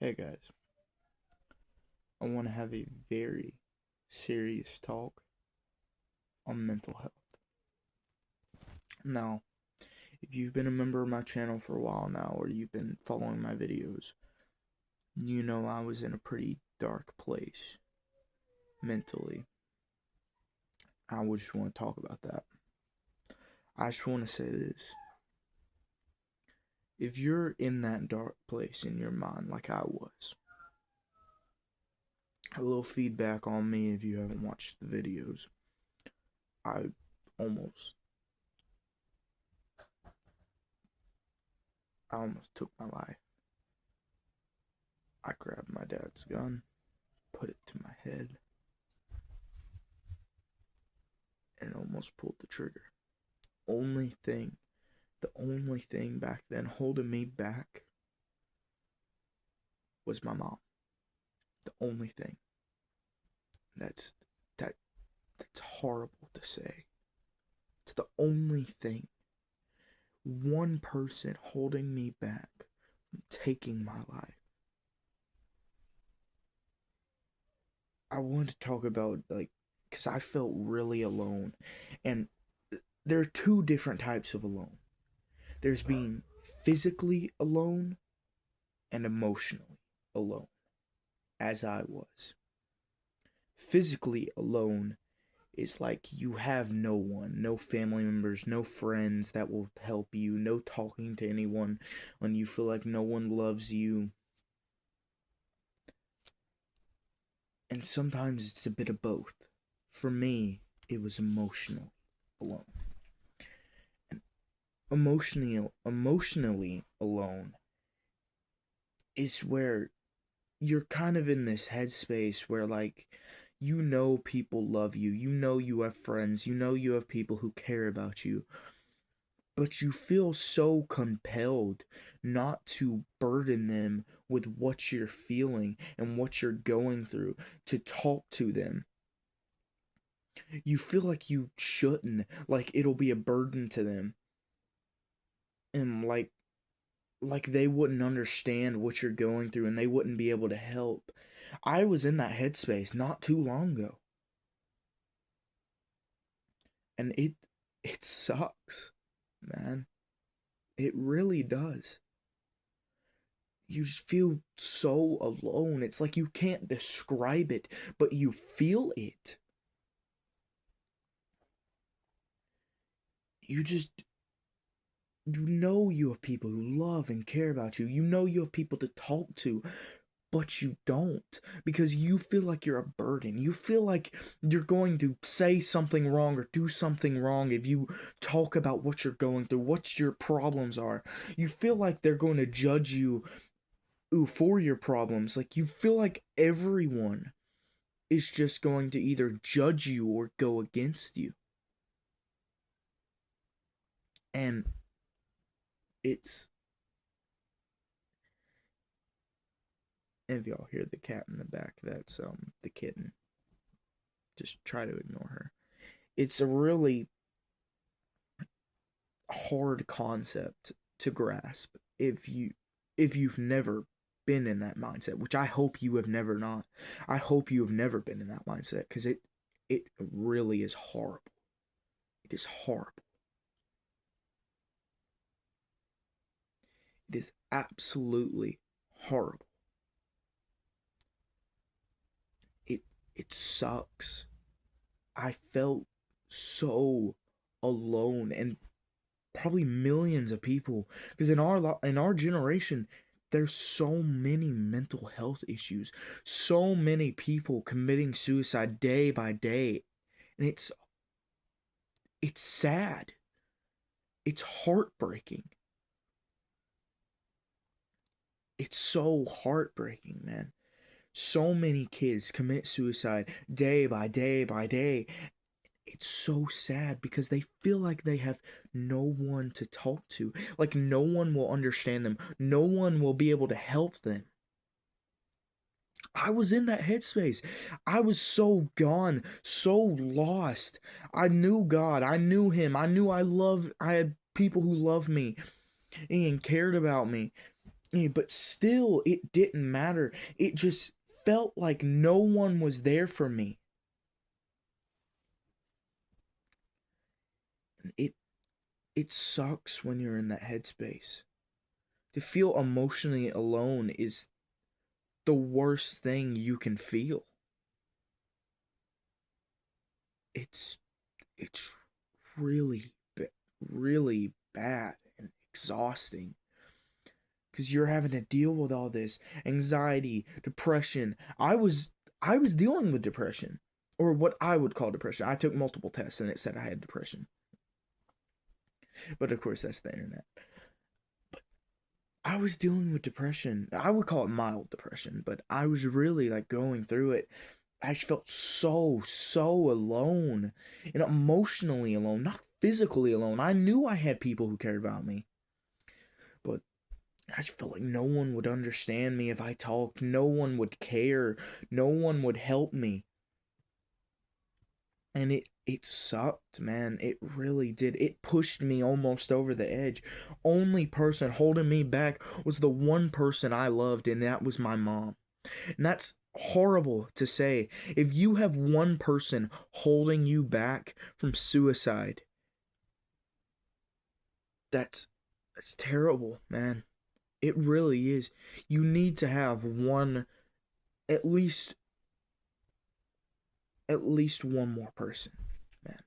Hey guys, I want to have a very serious talk on mental health. Now, if you've been a member of my channel for a while now, or you've been following my videos, you know I was in a pretty dark place mentally. I would just want to talk about that. I just want to say this. If you're in that dark place in your mind like I was, a little feedback on me if you haven't watched the videos. I almost I almost took my life. I grabbed my dad's gun, put it to my head, and almost pulled the trigger. Only thing, the only thing back then holding me back was my mom. The only thing. That's that that's horrible to say. It's the only thing. One person holding me back from taking my life. I wanted to talk about because I felt really alone, and there are two different types of alone. There's being physically alone and emotionally alone, as I was. Physically alone is like you have no one, no family members, no friends that will help you, no talking to anyone when you feel like no one loves you. And sometimes it's a bit of both. For me, it was emotional alone. And emotionally alone is where you're kind of in this headspace where you know people love you, you know you have friends, you know you have people who care about you, but you feel so compelled not to burden them with what you're feeling and what you're going through, to talk to them. You feel like you shouldn't, like it'll be a burden to them, and like they wouldn't understand what you're going through and they wouldn't be able to help. I was in that headspace not too long ago, and it sucks, man. It really does. You just feel so alone. It's like you can't describe it, but you feel it. You just, you know you have people who love and care about you. You know you have people to talk to, but you don't, because you feel like you're a burden. You feel like you're going to say something wrong or do something wrong if you talk about what you're going through, what your problems are. You feel like they're going to judge you for your problems. Like you feel like everyone is just going to either judge you or go against you. And it's, if y'all hear the cat in the back, that's the kitten. Just try to ignore her. It's a really hard concept to grasp if you've never been in that mindset, which I hope you have never not. I hope you have never been in that mindset, because it really is horrible. It is horrible. It is absolutely horrible. It it sucks. I felt so alone, and probably millions of people, because in our generation there's so many mental health issues, so many people committing suicide day by day, and it's sad. It's heartbreaking. It's so heartbreaking, man. So many kids commit suicide day by day by day. It's so sad because they feel like they have no one to talk to. Like no one will understand them. No one will be able to help them. I was in that headspace. I was so gone, so lost. I knew God. I knew Him. I knew I had people who loved me and cared about me. Yeah, but still, it didn't matter. It just felt like no one was there for me. It it sucks when you're in that headspace. To feel emotionally alone is the worst thing you can feel. It's it's really really bad and exhausting because you're having to deal with all this anxiety, depression. I was dealing with depression, or what I would call depression. I took multiple tests and it said I had depression, but of course that's the internet. But I was dealing with depression. I would call it mild depression, but I was really like going through it. I just felt so alone and emotionally alone, not physically alone. I knew I had people who cared about me, but I just felt like no one would understand me if I talked. No one would care. No one would help me. And it sucked, man. It really did. It pushed me almost over the edge. Only person holding me back was the one person I loved, and that was my mom. And that's horrible to say. If you have one person holding you back from suicide, that's that's terrible, man. It really is. You need to have one, at least one more person, man.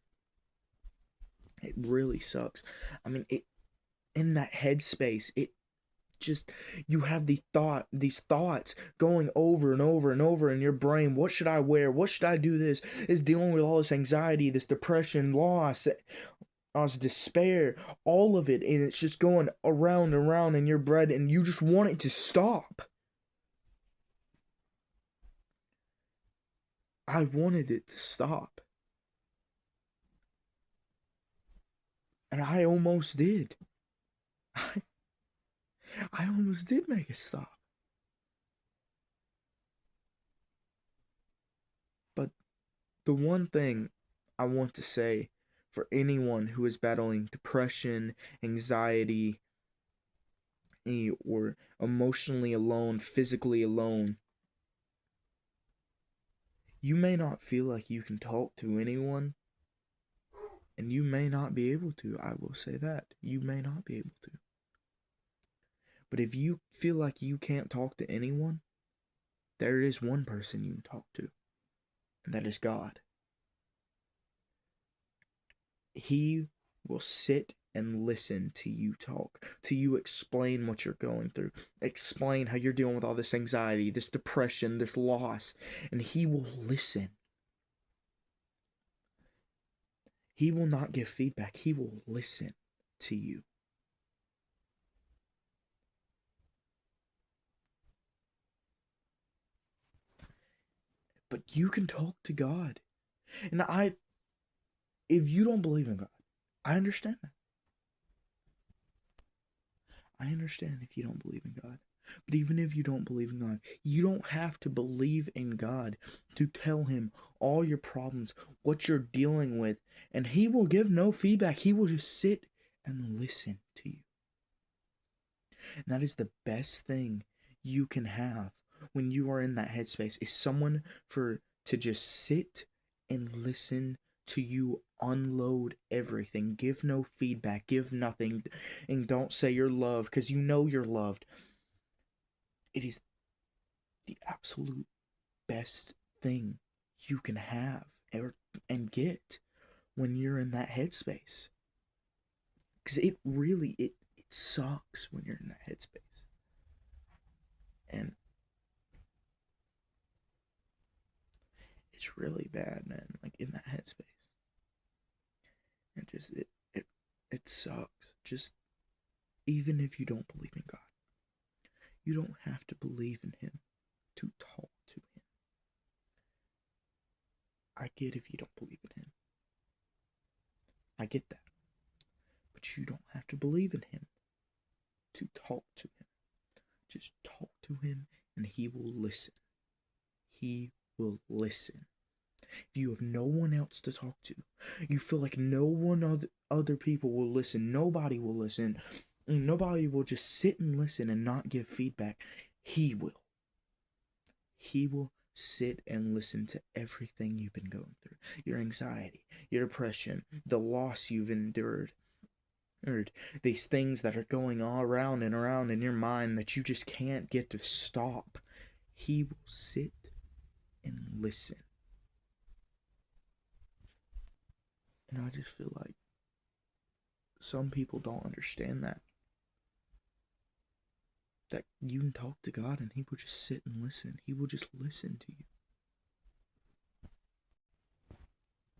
It really sucks. I mean, it in that headspace, it just you have these thoughts going over and over and over in your brain. What should I wear? What should I do? This is dealing with all this anxiety, this depression, loss, despair, all of it, and it's just going around and around in your brain, and you just want it to stop. I wanted it to stop, and I almost did. I, I almost did make it stop. But the one thing I want to say for anyone who is battling depression, anxiety, or emotionally alone, physically alone, you may not feel like you can talk to anyone, and you may not be able to. I will say that. You may not be able to. But if you feel like you can't talk to anyone, there is one person you can talk to, and that is God. He will sit and listen to you talk, to you explain what you're going through, explain how you're dealing with all this anxiety, this depression, this loss, and He will listen. He will not give feedback, He will listen to you. But you can talk to God. And if you don't believe in God, I understand that. I understand if you don't believe in God. But even if you don't believe in God, you don't have to believe in God to tell Him all your problems, what you're dealing with, and He will give no feedback. He will just sit and listen to you. And that is the best thing you can have when you are in that headspace, is someone to just sit and listen to you unload everything. Give no feedback, give nothing, and don't say you're loved because you know you're loved. It is the absolute best thing you can have and get when you're in that headspace. Because it sucks when you're in that headspace. And it's really bad, man. Like in that headspace. And just it sucks. Just even if you don't believe in God, you don't have to believe in Him to talk to Him. I get if you don't believe in Him. I get that. But you don't have to believe in Him to talk to Him. Just talk to Him and He will listen. He will listen. If you have no one else to talk to, you feel like no one other people will listen, nobody will listen, Nobody will just sit and listen and not give feedback. He will. He will sit and listen to everything you've been going through, your anxiety, your depression, the loss you've endured, these things that are going all around and around in your mind that you just can't get to stop. He will sit and listen. And I just feel like some people don't understand that. That you can talk to God and He will just sit and listen. He will just listen to you.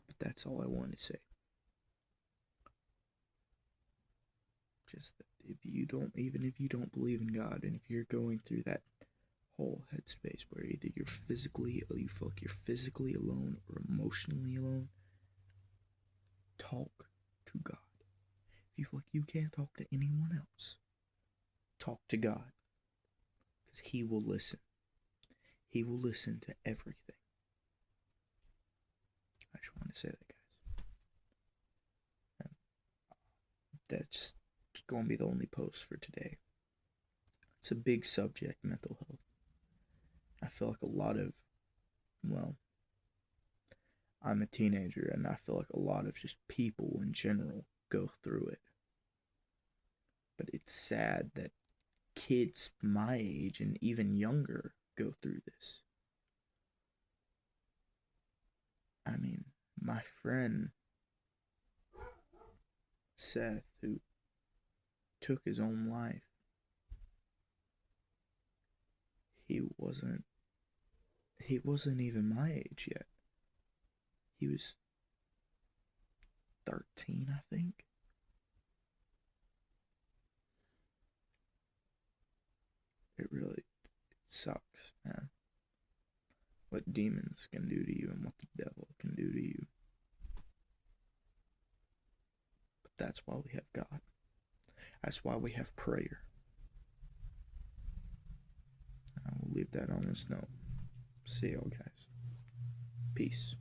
But that's all I wanted to say. Just that even if you don't believe in God, and if you're going through that whole headspace where either you feel like you're physically alone or emotionally alone, talk to God. If you feel like you can't talk to anyone else, talk to God. Because He will listen. He will listen to everything. I just wanted to say that, guys. And that's going to be the only post for today. It's a big subject, mental health. I feel like I'm a teenager, and I feel like a lot of just people in general go through it. But it's sad that kids my age and even younger go through this. I mean, my friend Seth, who took his own life, he wasn't even my age yet. He was 13, I think. It really sucks, man. What demons can do to you and what the devil can do to you. But that's why we have God. That's why we have prayer. I will leave that on this note. See y'all, guys. Peace.